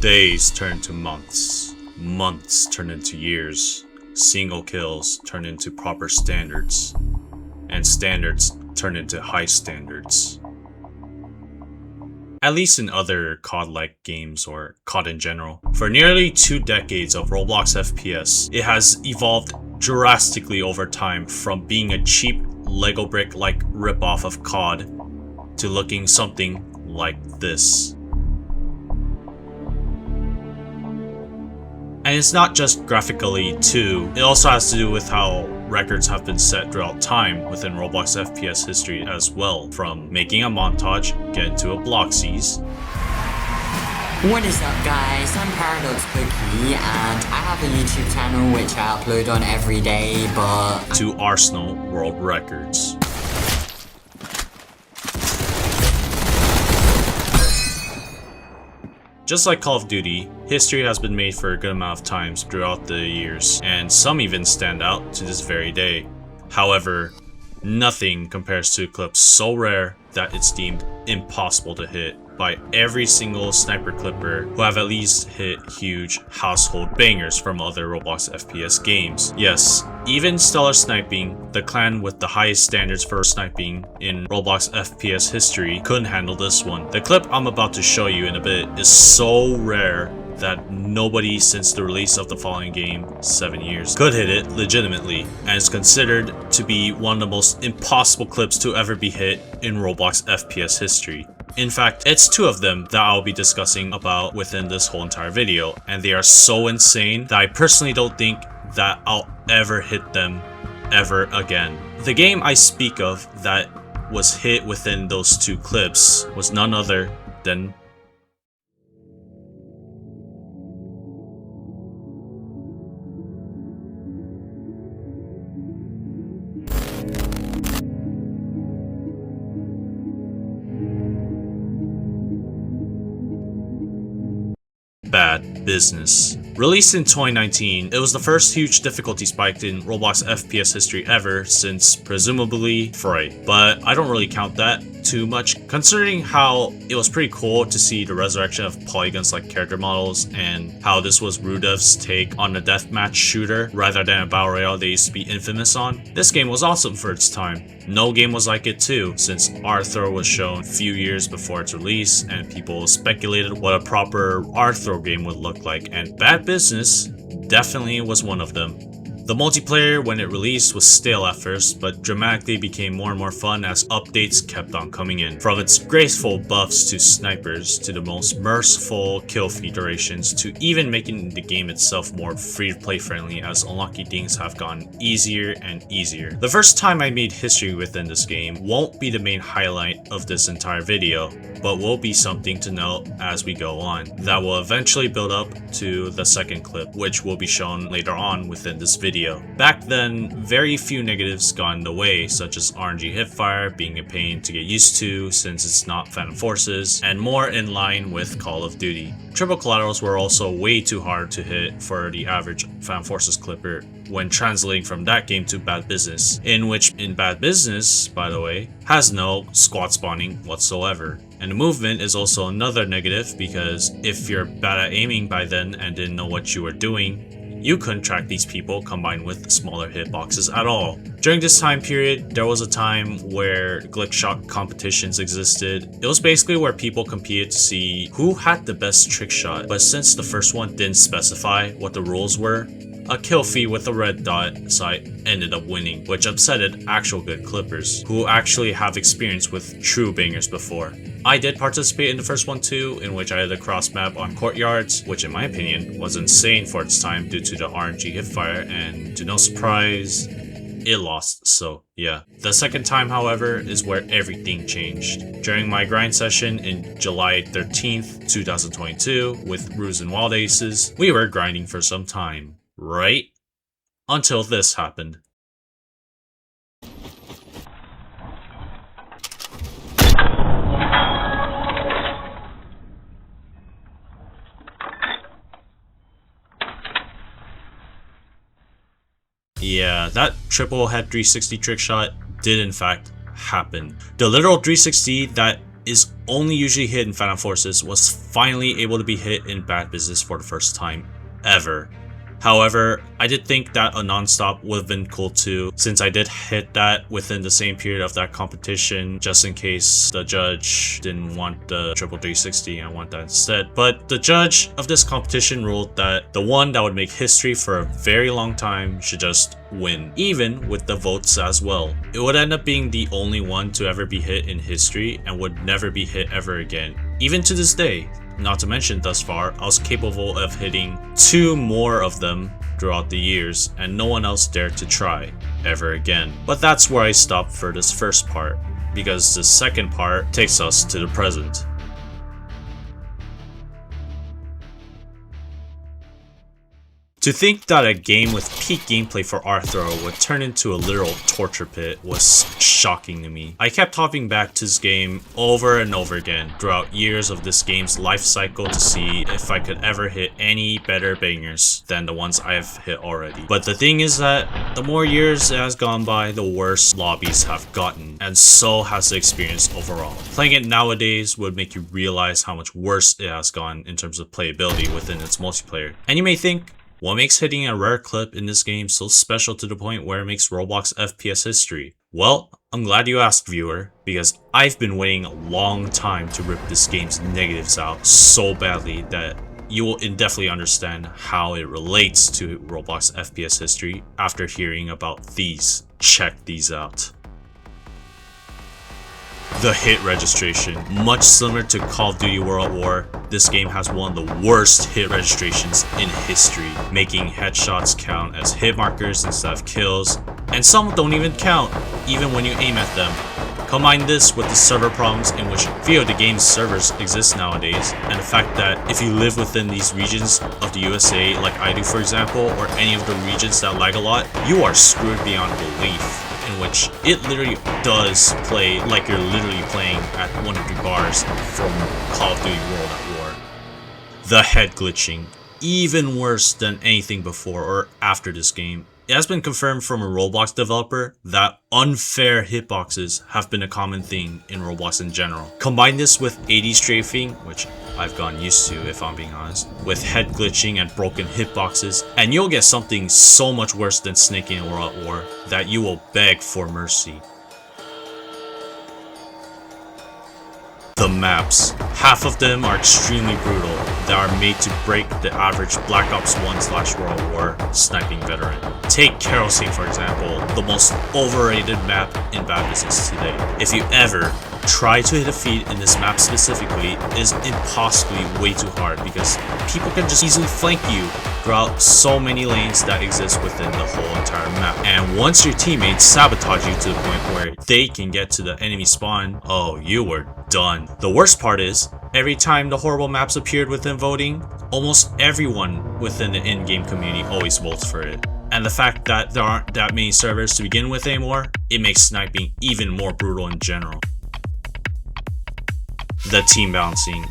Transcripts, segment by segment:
Days turn into months, months turn into years, single kills turn into proper standards, and standards turn into high standards. At least in other COD-like games or COD in general. For nearly 2 decades of Roblox FPS, it has evolved drastically over time from being a cheap Lego brick-like ripoff of COD to looking something like this. And it's not just graphically too, it also has to do with how records have been set throughout time within Roblox FPS history as well, from making a montage, get into a block seize. What is up guys, I'm Paradox Cookie and I have a YouTube channel which I upload on every day, but to Arsenal world records. Just like Call of Duty, history has been made for a good amount of times throughout the years, and some even stand out to this very day. However, nothing compares to a clip so rare that it's deemed impossible to hit by every single sniper clipper who have at least hit huge household bangers from other Roblox FPS games. Yes, even stellar sniping, the clan with the highest standards for sniping in Roblox FPS history, couldn't handle this one. The clip I'm about to show you in a bit is so rare that nobody since the release of the following game 7 years could hit it legitimately, and is considered to be one of the most impossible clips to ever be hit in Roblox FPS history. In fact, it's 2 of them that I'll be discussing about within this whole entire video, and they are so insane that I personally don't think that I'll ever hit them ever again. The game I speak of that was hit within those 2 clips was none other than Bad Business. Released in 2019, it was the first huge difficulty spike in Roblox FPS history ever since presumably Fright, but I don't really count that too much considering how it was pretty cool to see the resurrection of polygons like character models and how this was Rudev's take on a deathmatch shooter rather than a battle royale they used to be infamous on. This game was awesome for its time. No game was like it too, since Arthur was shown a few years before its release and people speculated what a proper Arthur game would look like, and Bad Business definitely was one of them. The multiplayer when it released was stale at first, but dramatically became more and more fun as updates kept on coming in. From its graceful buffs to snipers, to the most merciful kill feed durations, to even making the game itself more free-to-play friendly as unlocking things have gotten easier and easier. The first time I made history within this game won't be the main highlight of this entire video, but will be something to note as we go on, that will eventually build up to the second clip, which will be shown later on within this video. Back then, very few negatives got in the way, such as RNG hipfire being a pain to get used to since it's not Phantom Forces, and more in line with Call of Duty. Triple collaterals were also way too hard to hit for the average Phantom Forces clipper when translating from that game to Bad Business, in Bad Business, by the way, has no squad spawning whatsoever. And the movement is also another negative because if you're bad at aiming by then and didn't know what you were doing, you couldn't track these people combined with smaller hitboxes at all. During this time period, there was a time where glitch shot competitions existed. It was basically where people competed to see who had the best trick shot, but since the first one didn't specify what the rules were, a kill feed with a red dot site ended up winning, which upsetted actual good clippers who actually have experience with true bangers before. I did participate in the first one too, in which I had a cross map on courtyards, which in my opinion was insane for its time due to the RNG hipfire, and to no surprise, it lost, so yeah. The second time, however, is where everything changed. During my grind session in July 13th, 2022 with Ruse and Wild Aces, we were grinding for some time, right? Until this happened. Yeah, that triple head 360 trick shot did in fact happen. The literal 360 that is only usually hit in Phantom Forces was finally able to be hit in Bad Business for the first time ever. However, I did think that a non-stop would have been cool too, since I did hit that within the same period of that competition, just in case the judge didn't want the triple 360 and want that instead. But the judge of this competition ruled that the one that would make history for a very long time should just win, even with the votes as well. It would end up being the only one to ever be hit in history and would never be hit ever again, even to this day. Not to mention, thus far, I was capable of hitting 2 more of them throughout the years, and no one else dared to try ever again. But that's where I stopped for this first part, because the second part takes us to the present. To think that a game with peak gameplay for Arthur would turn into a literal torture pit was shocking to me. I kept hopping back to this game over and over again throughout years of this game's life cycle to see if I could ever hit any better bangers than the ones I've hit already. But the thing is that the more years it has gone by, the worse lobbies have gotten, and so has the experience overall. Playing it nowadays would make you realize how much worse it has gone in terms of playability within its multiplayer. And you may think, what makes hitting a rare clip in this game so special to the point where it makes Roblox FPS history? Well, I'm glad you asked, viewer, because I've been waiting a long time to rip this game's negatives out so badly that you will definitely understand how it relates to Roblox FPS history after hearing about these. Check these out. The hit registration. Much similar to Call of Duty World War, this game has one of the worst hit registrations in history, making headshots count as hit markers instead of kills, and some don't even count, even when you aim at them. Combine this with the server problems in which few of the game's servers exist nowadays, and the fact that if you live within these regions of the USA like I do for example, or any of the regions that lag a lot, you are screwed beyond belief. In which it literally does play like you're literally playing at 100 bars from Call of Duty World at War. The head glitching, even worse than anything before or after this game. It has been confirmed from a Roblox developer that unfair hitboxes have been a common thing in Roblox in general. Combine this with 80 strafing, which I've gotten used to if I'm being honest, with head glitching and broken hitboxes, and you'll get something so much worse than snaking in World at War that you will beg for mercy. The maps. Half of them are extremely brutal. They are made to break the average Black Ops 1/World War sniping veteran. Take Kerosene for example, the most overrated map in Bad Business today. If you ever try to hit a feed in this map specifically, it is impossibly way too hard because people can just easily flank you throughout so many lanes that exist within the whole entire map. And once your teammates sabotage you to the point where they can get to the enemy spawn, oh, you were done. The worst part is, every time the horrible maps appeared within voting, almost everyone within the in-game community always votes for it. And the fact that there aren't that many servers to begin with anymore, it makes sniping even more brutal in general. The team balancing.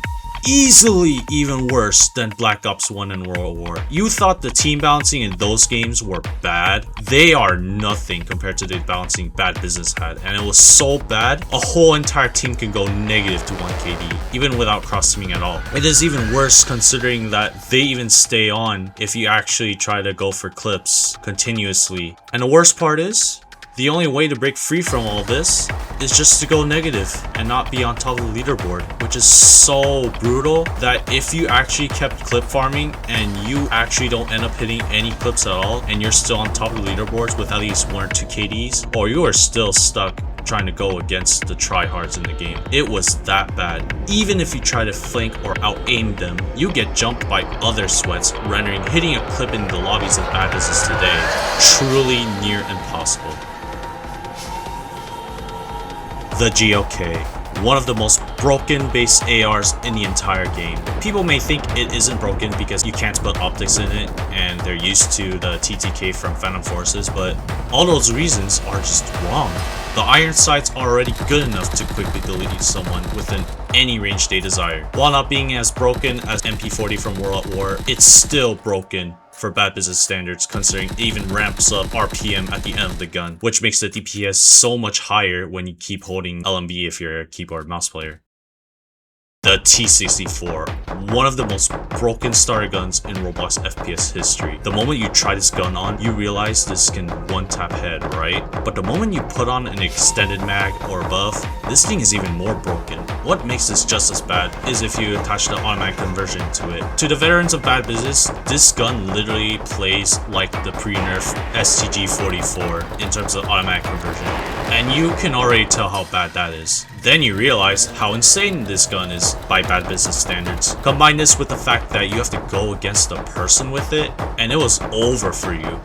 Easily even worse than Black Ops 1 and World War. You thought the team balancing in those games were bad? They are nothing compared to the balancing Bad Business had, and it was so bad, a whole entire team could go negative to 1 KD, even without cross-teaming at all. It is even worse considering that they even stay on if you actually try to go for clips continuously. And the worst part is, the only way to break free from all this is just to go negative and not be on top of the leaderboard, which is so brutal that if you actually kept clip farming and you actually don't end up hitting any clips at all and you're still on top of the leaderboards with at least 1 or 2 KDs, or you are still stuck trying to go against the tryhards in the game. It was that bad. Even if you try to flank or out-aim them, you get jumped by other sweats, rendering hitting a clip in the lobbies of Bad Business today truly near impossible. The GOK, one of the most broken base ARs in the entire game. People may think it isn't broken because you can't put optics in it and they're used to the TTK from Phantom Forces, but all those reasons are just wrong. The iron sight's already good enough to quickly delete someone within any range they desire. While not being as broken as MP40 from World at War, it's still broken for Bad Business standards, considering it even ramps up RPM at the end of the gun, which makes the DPS so much higher when you keep holding LMB if you're a keyboard mouse player. The T64, one of the most broken starter guns in Roblox FPS history. The moment you try this gun on, you realize this can one-tap head, right? But the moment you put on an extended mag or above, this thing is even more broken. What makes this just as bad is if you attach the automatic conversion to it. To the veterans of bad business, this gun literally plays like the pre-nerf STG-44 in terms of automatic conversion. And you can already tell how bad that is. Then you realize how insane this gun is by bad business standards. Combine this with the fact that you have to go against the person with it, and it was over for you.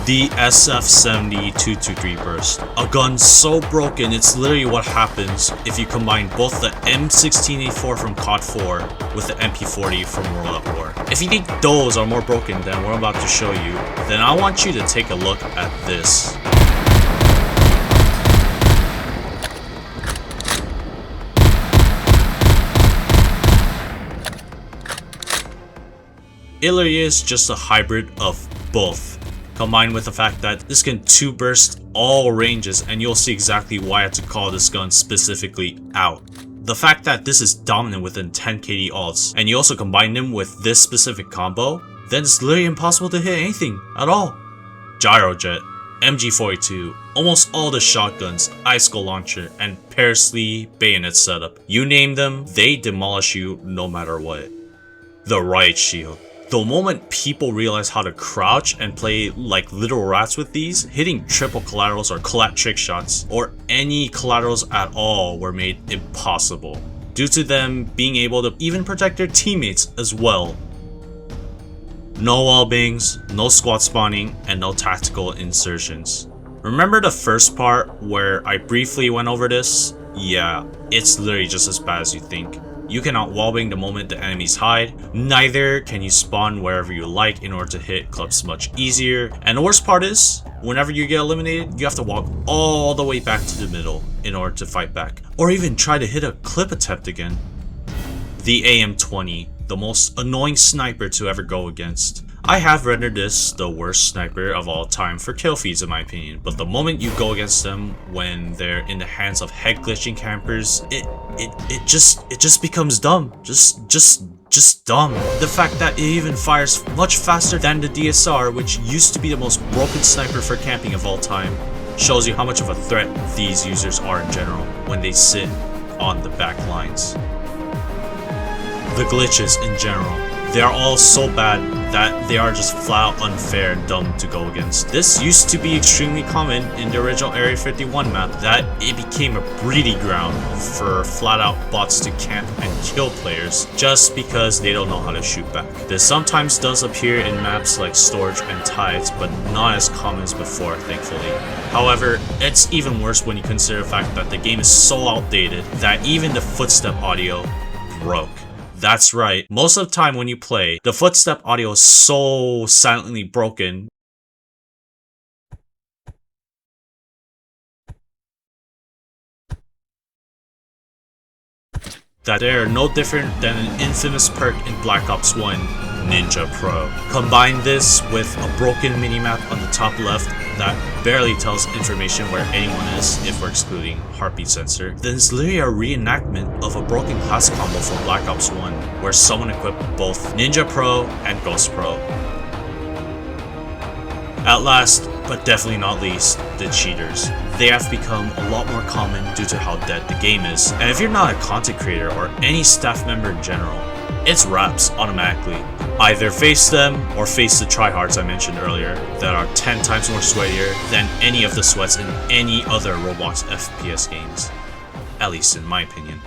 The SF70-223 Burst. A gun so broken, it's literally what happens if you combine both the M16A4 from COD 4 with the MP40 from World at War. If you think those are more broken than what I'm about to show you, then I want you to take a look at this. It literally is just a hybrid of both, combined with the fact that this can 2-burst all ranges, and you'll see exactly why I had to call this gun specifically out. The fact that this is dominant within 10 KD alts, and you also combine them with this specific combo, then it's literally impossible to hit anything at all. Gyrojet, MG42, almost all the shotguns, icicle launcher, and Parsley bayonet setup. You name them, they demolish you no matter what. The Riot Shield. The moment people realize how to crouch and play like little rats with these, hitting triple collaterals or collat trick shots, or any collaterals at all were made impossible, due to them being able to even protect their teammates as well. No wall bangs, no squad spawning, and no tactical insertions. Remember the first part where I briefly went over this? Yeah, it's literally just as bad as you think. You cannot wallbang the moment the enemies hide, neither can you spawn wherever you like in order to hit clubs much easier, and the worst part is, whenever you get eliminated, you have to walk all the way back to the middle in order to fight back, or even try to hit a clip attempt again. The AM-20, the most annoying sniper to ever go against. I have rendered this the worst sniper of all time for kill feeds in my opinion, but the moment you go against them when they're in the hands of head glitching campers, it just becomes dumb. Just dumb. The fact that it even fires much faster than the DSR, which used to be the most broken sniper for camping of all time, shows you how much of a threat these users are in general when they sit on the back lines. The glitches in general. They are all so bad that they are just flat out unfair and dumb to go against. This used to be extremely common in the original Area 51 map, that it became a breeding ground for flat out bots to camp and kill players just because they don't know how to shoot back. This sometimes does appear in maps like Storage and Tides, but not as common as before, thankfully. However, it's even worse when you consider the fact that the game is so outdated that even the footstep audio broke. That's right, most of the time when you play, the footstep audio is so silently broken that they are no different than an infamous perk in Black Ops 1, Ninja Pro. Combine this with a broken minimap on the top left that barely tells information where anyone is, if we're excluding heartbeat sensor, then it's literally a reenactment of a broken class combo from Black Ops 1, where someone equipped both Ninja Pro and Ghost Pro. At last, but definitely not least, the cheaters. They have become a lot more common due to how dead the game is, and if you're not a content creator or any staff member in general, it's wraps automatically. Either face them or face the tryhards I mentioned earlier that are 10 times more sweatier than any of the sweats in any other Roblox FPS games. At least in my opinion.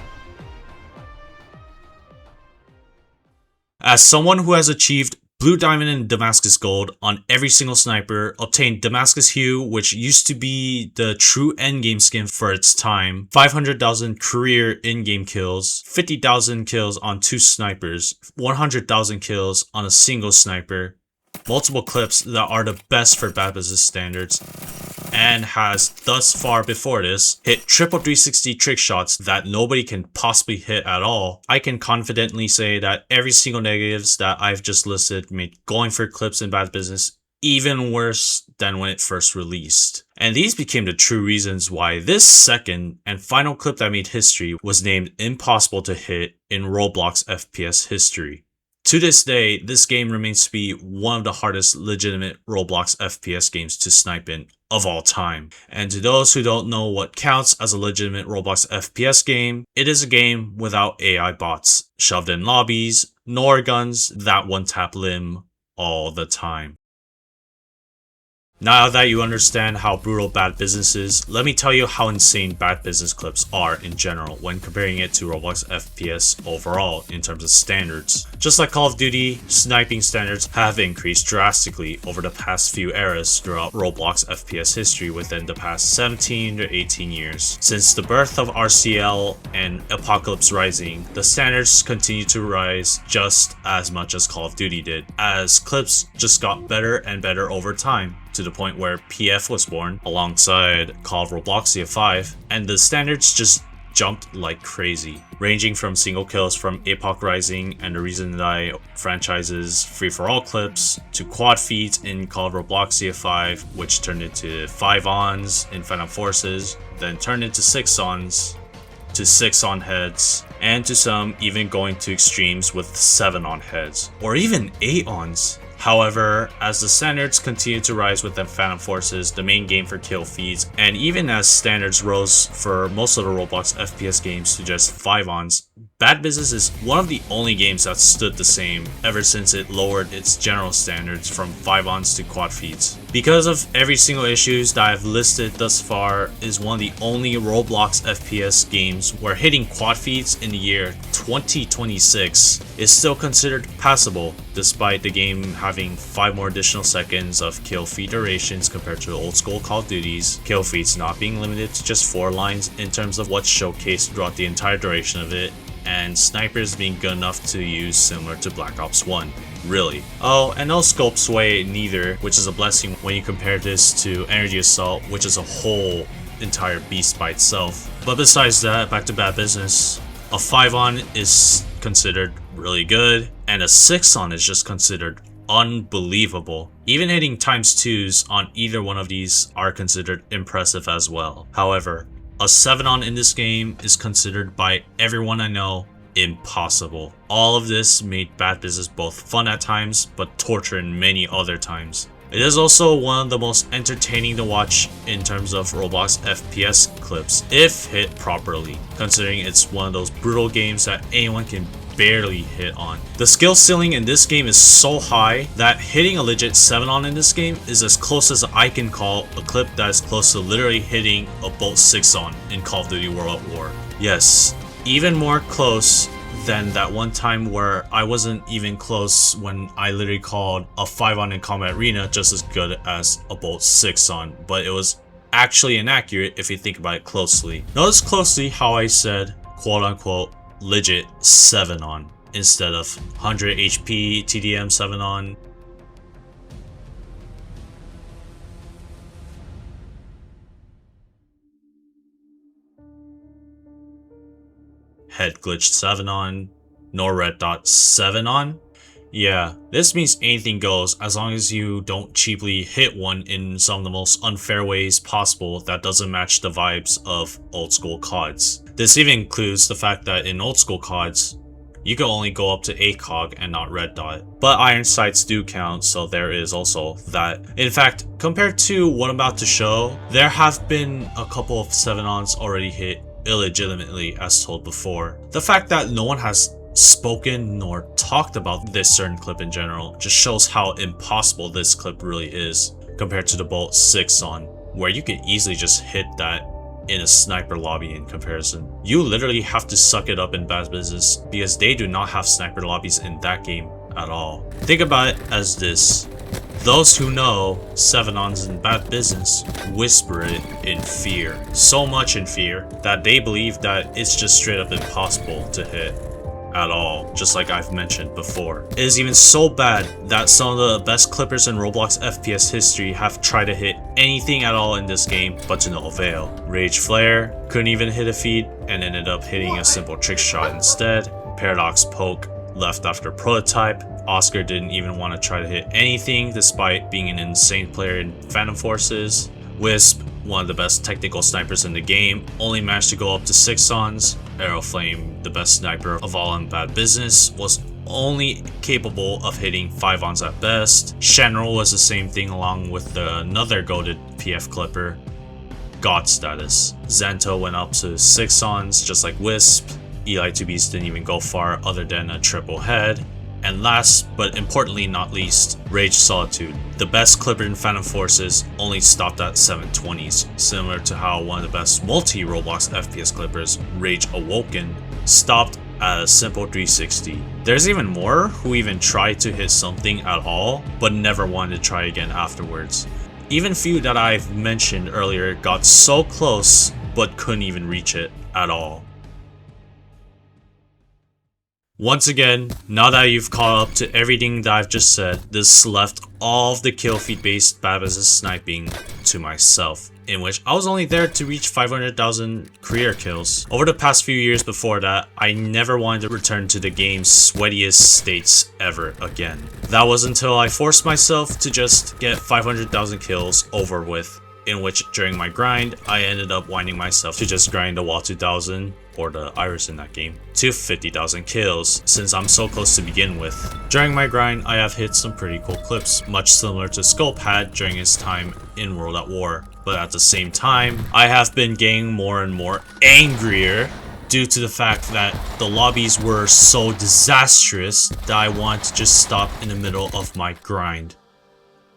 As someone who has achieved Blue Diamond and Damascus Gold on every single sniper, obtained Damascus Hue, which used to be the true endgame skin for its time, 500,000 career in-game kills, 50,000 kills on 2 snipers, 100,000 kills on a single sniper, multiple clips that are the best for bad business standards, and has thus far before this hit triple 360 trick shots that nobody can possibly hit at all. I can confidently say that every single negatives that I've just listed made going for clips in bad business even worse than when it first released. And these became the true reasons why this second and final clip that made history was named impossible to hit in Roblox FPS history. To this day, this game remains to be one of the hardest legitimate Roblox FPS games to snipe in of all time. And to those who don't know what counts as a legitimate Roblox FPS game, it is a game without AI bots, shoved in lobbies, nor guns that one-tap limb all the time. Now that you understand how brutal Bad Business is, let me tell you how insane Bad Business clips are in general when comparing it to Roblox FPS overall in terms of standards. Just like Call of Duty, sniping standards have increased drastically over the past few eras throughout Roblox FPS history within the past 17 to 18 years. Since the birth of RCL and Apocalypse Rising, the standards continue to rise just as much as Call of Duty did, as clips just got better and better over time, to the point where PF was born alongside Call of Roblox CF5, and the standards just jumped like crazy, ranging from single kills from Apoc Rising and the Reason Die franchise's free-for-all clips, to quad feeds in Call of Roblox CF5, which turned into 5-ons in Phantom Forces, then turned into 6-ons, to 6-on heads, and to some even going to extremes with 7-on heads, or even 8-ons. However, as the standards continue to rise within Phantom Forces, the main game for kill feeds, and even as standards rose for most of the Roblox FPS games to just 5-ons, Bad Business is one of the only games that stood the same ever since it lowered its general standards from 5-ons to quad feeds. Because of every single issues that I've listed thus far, is one of the only Roblox FPS games where hitting quad feeds in the year 2026 is still considered passable, despite the game having 5 more additional seconds of kill feed durations compared to old school Call of Duties, kill feeds not being limited to just 4 lines in terms of what's showcased throughout the entire duration of it, and snipers being good enough to use similar to Black Ops 1. Really. Oh, and no scope sway neither, which is a blessing when you compare this to Energy Assault, which is a whole entire beast by itself. But besides that, back to Bad Business. A 5-on is considered really good, and a 6-on is just considered unbelievable. Even hitting ×2s on either one of these are considered impressive as well. However, a 7-on in this game is considered by everyone I know impossible. All of this made Bad Business both fun at times, but torture in many other times. It is also one of the most entertaining to watch in terms of Roblox FPS clips, if hit properly, considering it's one of those brutal games that anyone can barely hit on. The skill ceiling in this game is so high that hitting a legit 7-on in this game is as close as I can call a clip that is close to literally hitting a bolt 6-on in Call of Duty World at War. Yes, even more close than that one time where I wasn't even close when I literally called a 5-on in Combat Arena just as good as a bolt 6-on, but it was actually inaccurate if you think about it closely. Notice closely how I said quote-unquote legit 7-on instead of 100 HP TDM 7-on. Head glitched 7-on, no red dot 7-on. Yeah, this means anything goes as long as you don't cheaply hit one in some of the most unfair ways possible that doesn't match the vibes of old school CODs. This even includes the fact that in old school CODs, you can only go up to ACOG and not red dot. But iron sights do count, so there is also that. In fact, compared to what I'm about to show, there have been a couple of 7-ons already hit illegitimately as told before. The fact that no one has spoken nor talked about this certain clip in general just shows how impossible this clip really is compared to the Bolt 6-on, where you could easily just hit that in a sniper lobby in comparison. You literally have to suck it up in Bad Business because they do not have sniper lobbies in that game at all. Think about it as this. Those who know 7-ons in Bad Business whisper it in fear. So much in fear that they believe that it's just straight up impossible to hit at all, just like I've mentioned before. It is even so bad that some of the best clippers in Roblox FPS history have tried to hit anything at all in this game, but to no avail. Rage Flare couldn't even hit a feed and ended up hitting a simple trick shot instead. Paradox Poke left after Prototype. Oscar didn't even want to try to hit anything despite being an insane player in Phantom Forces. Wisp one of the best technical snipers in the game, only managed to go up to 6-ons. Aeroflame, the best sniper of all in Bad Business, was only capable of hitting 5-ons at best. Shenrol was the same thing along with another goated PF clipper, God status. Xanto went up to 6-ons just like Wisp. Eli 2Bs didn't even go far other than a triple head. And last, but importantly not least, Rage Solitude. The best clipper in Phantom Forces only stopped at 720s, similar to how one of the best multi-Roblox FPS clippers, Rage Awoken, stopped at a simple 360. There's even more who even tried to hit something at all, but never wanted to try again afterwards. Even few that I've mentioned earlier got so close, but couldn't even reach it at all. Once again, now that you've caught up to everything that I've just said, this left all of the kill feed based Bad Business sniping to myself, in which I was only there to reach 500,000 career kills. Over the past few years before that, I never wanted to return to the game's sweatiest states ever again. That was until I forced myself to just get 500,000 kills over with, in which during my grind, I ended up winding myself to just grind the Wall 2000, or the Iris in that game, to 50,000 kills, since I'm so close to begin with. During my grind, I have hit some pretty cool clips, much similar to Scope had during his time in World at War. But at the same time, I have been getting more and more angrier due to the fact that the lobbies were so disastrous that I want to just stop in the middle of my grind.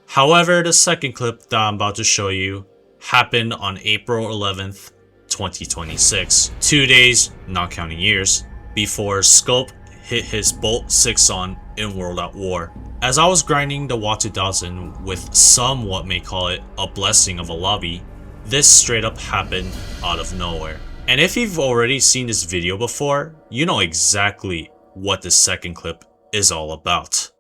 However, the second clip that I'm about to show you happened on April 11th, 2026, 2 days, not counting years, before Scope hit his Bolt 6-on in World at War. As I was grinding the WA 2000 with somewhat may call it a blessing of a lobby, this straight up happened out of nowhere. And if you've already seen this video before, you know exactly what this second clip is all about.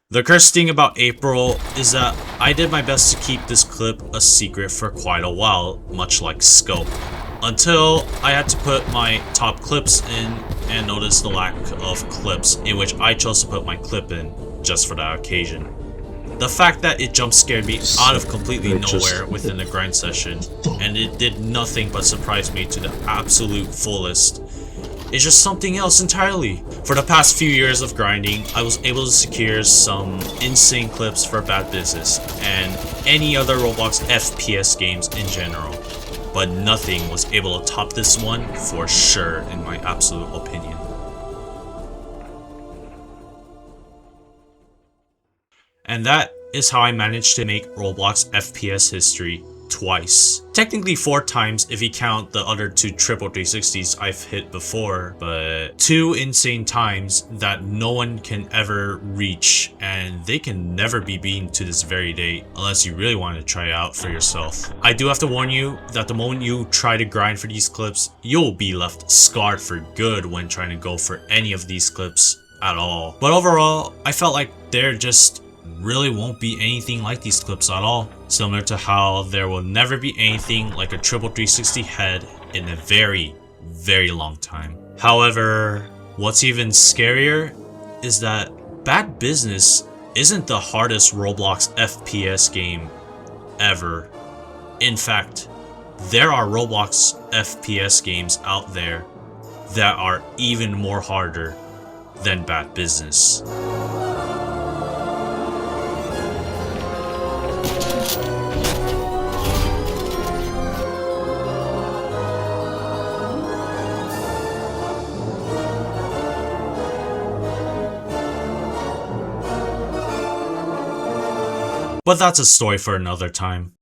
The cursed thing about April is that I did my best to keep this clip a secret for quite a while, much like Scope, until I had to put my top clips in and noticed the lack of clips in which I chose to put my clip in just for that occasion. The fact that it jump scared me out of completely nowhere within the grind session, and it did nothing but surprise me to the absolute fullest, is just something else entirely. For the past few years of grinding, I was able to secure some insane clips for Bad Business and any other Roblox FPS games in general, but nothing was able to top this one for sure in my absolute opinion. And that is how I managed to make Roblox FPS history twice. Technically 4 times if you count the other 2 triple 360s I've hit before, but 2 insane times that no one can ever reach, and they can never be beaten to this very day unless you really want to try it out for yourself. I do have to warn you that the moment you try to grind for these clips, you'll be left scarred for good when trying to go for any of these clips at all. But overall, I felt like they're just really won't be anything like these clips at all, similar to how there will never be anything like a triple 360 head in a very, very long time. However, what's even scarier is that Bad Business isn't the hardest Roblox FPS game ever. In fact, there are Roblox FPS games out there that are even more harder than Bad Business. But that's a story for another time.